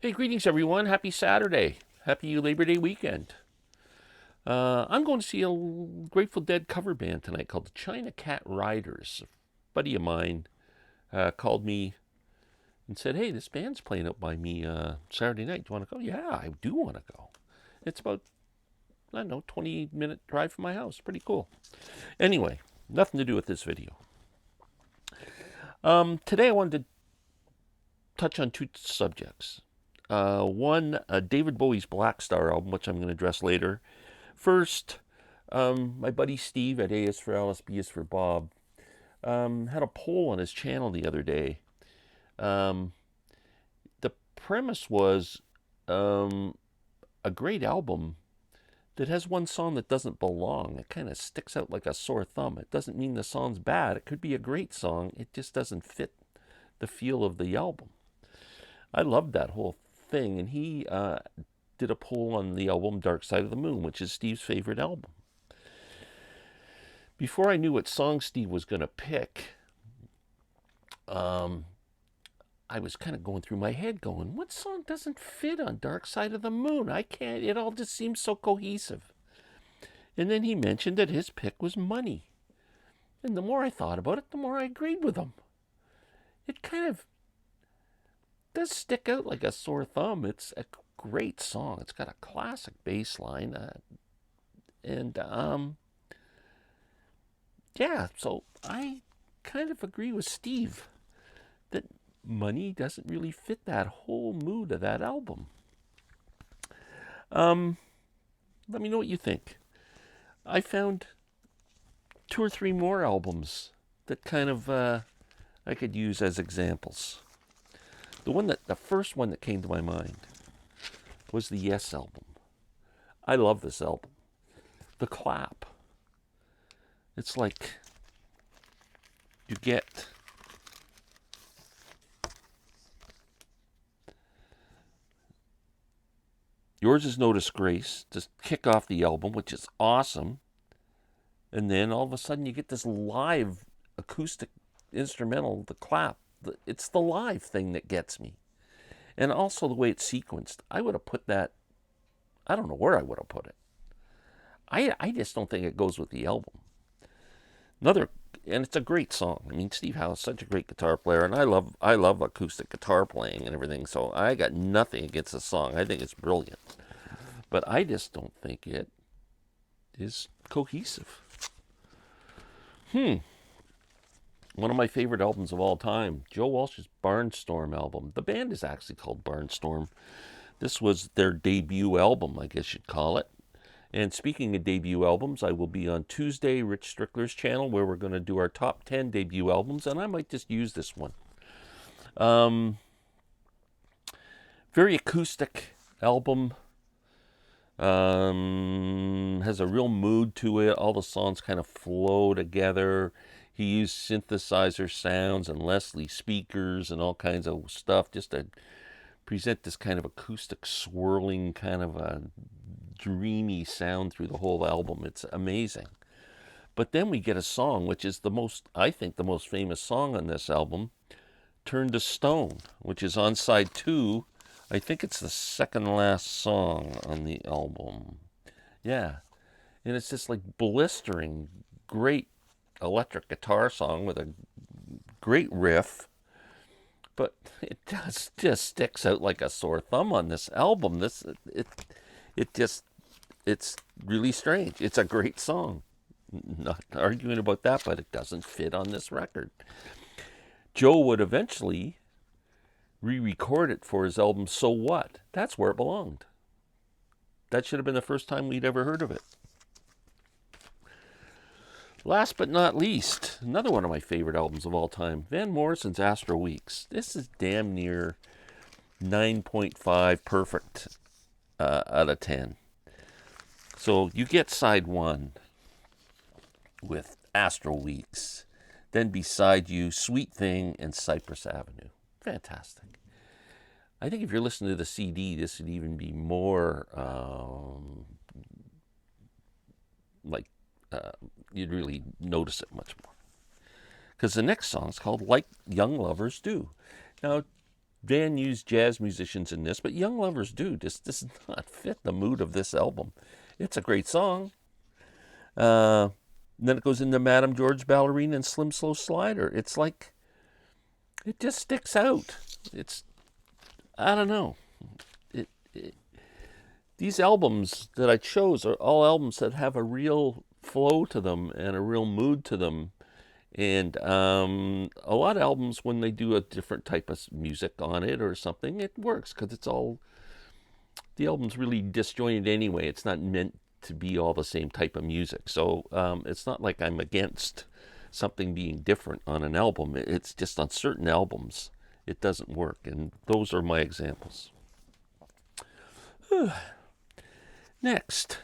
Hey, greetings everyone. Happy Saturday. Happy Labor Day weekend. I'm going to see a Grateful Dead cover band tonight called the China Cat Riders. A buddy of mine called me and said, hey, this band's playing out by me Saturday night. Do you want to go? Yeah, I do want to go. It's about, I don't know, 20-minute drive from my house. Pretty cool. Anyway, nothing to do with this video. Today I wanted to touch on two subjects. One, David Bowie's Blackstar album, which I'm going to address later. First, my buddy Steve at A is for Alice, B is for Bob, had a poll on his channel the other day. The premise was a great album that has one song that doesn't belong. It kind of sticks out like a sore thumb. It doesn't mean the song's bad. It could be a great song. It just doesn't fit the feel of the album. I loved that whole thing, and he did a poll on the album Dark Side of the Moon, which is Steve's favorite album. Before I knew what song Steve was going to pick, I was kind of going through my head going, what song doesn't fit on Dark Side of the Moon? I can't, it all just seems so cohesive. And then he mentioned that his pick was Money. And the more I thought about it, the more I agreed with him. It kind of does stick out like a sore thumb. It's a great song. It's got a classic bass line. Yeah, so I kind of agree with Steve that Money doesn't really fit that whole mood of that album. Let me know what you think. I found two or three more albums that kind of I could use as examples. The first one that came to my mind was the Yes album. I love this album. The clap. It's like you get Yours Is No Disgrace to kick off the album, which is awesome. And then all of a sudden you get this live acoustic instrumental, the clap. It's the live thing that gets me. And also the way it's sequenced. I would have put that, I don't know where I would have put it. I just don't think it goes with the album. And it's a great song. I mean, Steve Howe is such a great guitar player, and I love acoustic guitar playing and everything, so I got nothing against the song. I think it's brilliant. But I just don't think it is cohesive. One of my favorite albums of all time, Joe Walsh's Barnstorm album. The band is actually called Barnstorm. This was their debut album, I guess you'd call it. And speaking of debut albums, I will be on Tuesday, Rich Strickler's channel, where we're going to do our top 10 debut albums, and I might just use this one. Very acoustic album. Has a real mood to it. All the songs kind of flow together. He used synthesizer sounds and Leslie speakers and all kinds of stuff just to present this kind of acoustic swirling kind of a dreamy sound through the whole album. It's amazing. But then we get a song which is I think the most famous song on this album, Turn to Stone, which is on side 2. I think it's the second last song on the album. Yeah. And it's just like blistering, great electric guitar song with a great riff. But it just sticks out like a sore thumb on this album. It's really strange. It's a great song. Not arguing about that, but it doesn't fit on this record. Joe would eventually re-record it for his album So What? That's where it belonged. That should have been the first time we'd ever heard of it. Last but not least, another one of my favorite albums of all time, Van Morrison's Astro Weeks. This is damn near 9.5 perfect out of 10. So you get side 1 with Astro Weeks. Then beside you, Sweet Thing and Cypress Avenue. Fantastic. I think if you're listening to the CD, this would even be more you'd really notice it much more. Because the next song is called Like Young Lovers Do. Now, Van used jazz musicians in this, but Young Lovers do. This does not fit the mood of this album. It's a great song. Uh, then it goes into Madame George Ballerina and Slim Slow Slider. It's like, it just sticks out. It's, I don't know. It these albums that I chose are all albums that have a real flow to them and a real mood to them. And a lot of albums, when they do a different type of music on it or something, it works because it's all, the album's really disjointed anyway. It's not meant to be all the same type of music. So it's not like I'm against something being different on an album. It's just on certain albums, it doesn't work. And those are my examples. Next,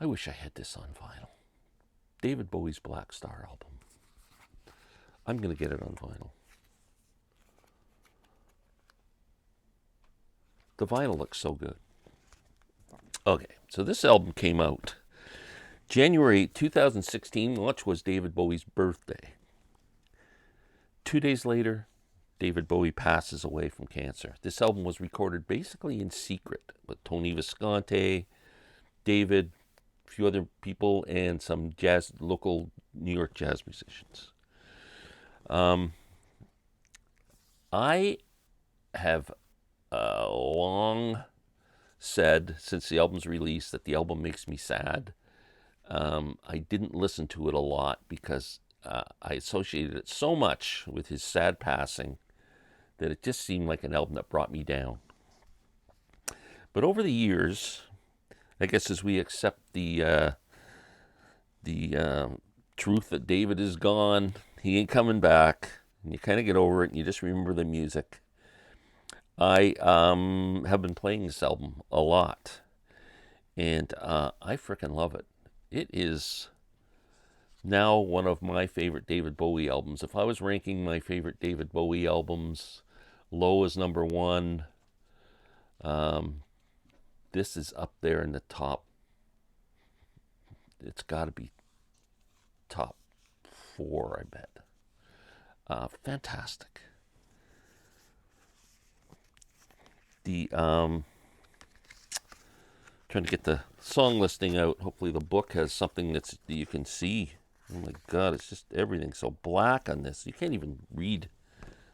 I wish I had this on vinyl. David Bowie's Blackstar album. I'm going to get it on vinyl. The vinyl looks so good. Okay, so this album came out January 2016, which was David Bowie's birthday. 2 days later, David Bowie passes away from cancer. This album was recorded basically in secret with Tony Visconti, David, a few other people, and some local New York jazz musicians. I have long said since the album's release that the album makes me sad. I didn't listen to it a lot because I associated it so much with his sad passing that it just seemed like an album that brought me down. But over the years, I guess as we accept the truth that David is gone, he ain't coming back, and you kind of get over it and you just remember the music, I have been playing this album a lot, and I freaking love it. It is now one of my favorite David Bowie albums. If I was ranking my favorite David Bowie albums, Low is number one. This is up there in the top. It's got to be top 4, I bet. Fantastic. The trying to get the song listing out. Hopefully the book has something that you can see. Oh my God, it's just everything so black on this. You can't even read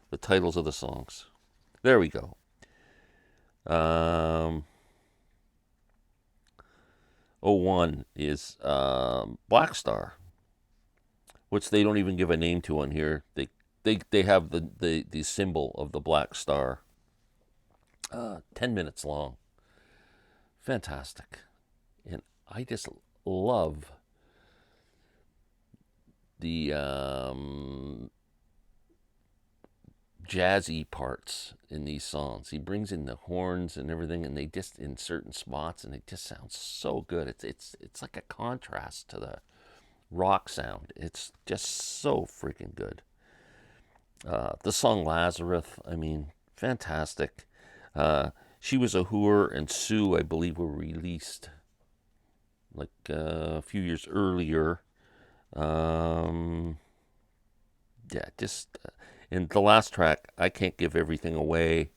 the titles of the songs. There we go. 01 is Blackstar, which they don't even give a name to on here. They have the symbol of the black star. 10 minutes long. Fantastic. And I just love the jazzy parts in these songs. He brings in the horns and everything, and they just in certain spots, and it just sounds so good. It's like a contrast to the rock sound. It's just so freaking good. The song Lazarus, I mean, fantastic. She Was a Whore and Sue, I believe, were released like a few years earlier. Yeah, just and the last track, I Can't Give Everything Away,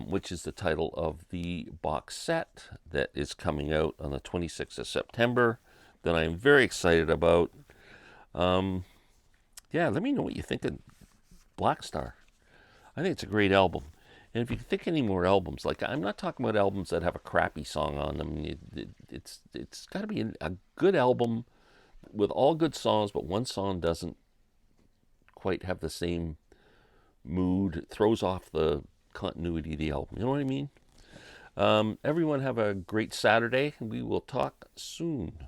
which is the title of the box set that is coming out on the 26th of September that I'm very excited about. Yeah, let me know what you think of Blackstar. I think it's a great album. And if you think any more albums, like I'm not talking about albums that have a crappy song on them. It's got to be a good album with all good songs, but one song doesn't quite have the same mood. It throws off the continuity of the album. You know what I mean? Everyone have a great Saturday, and we will talk soon.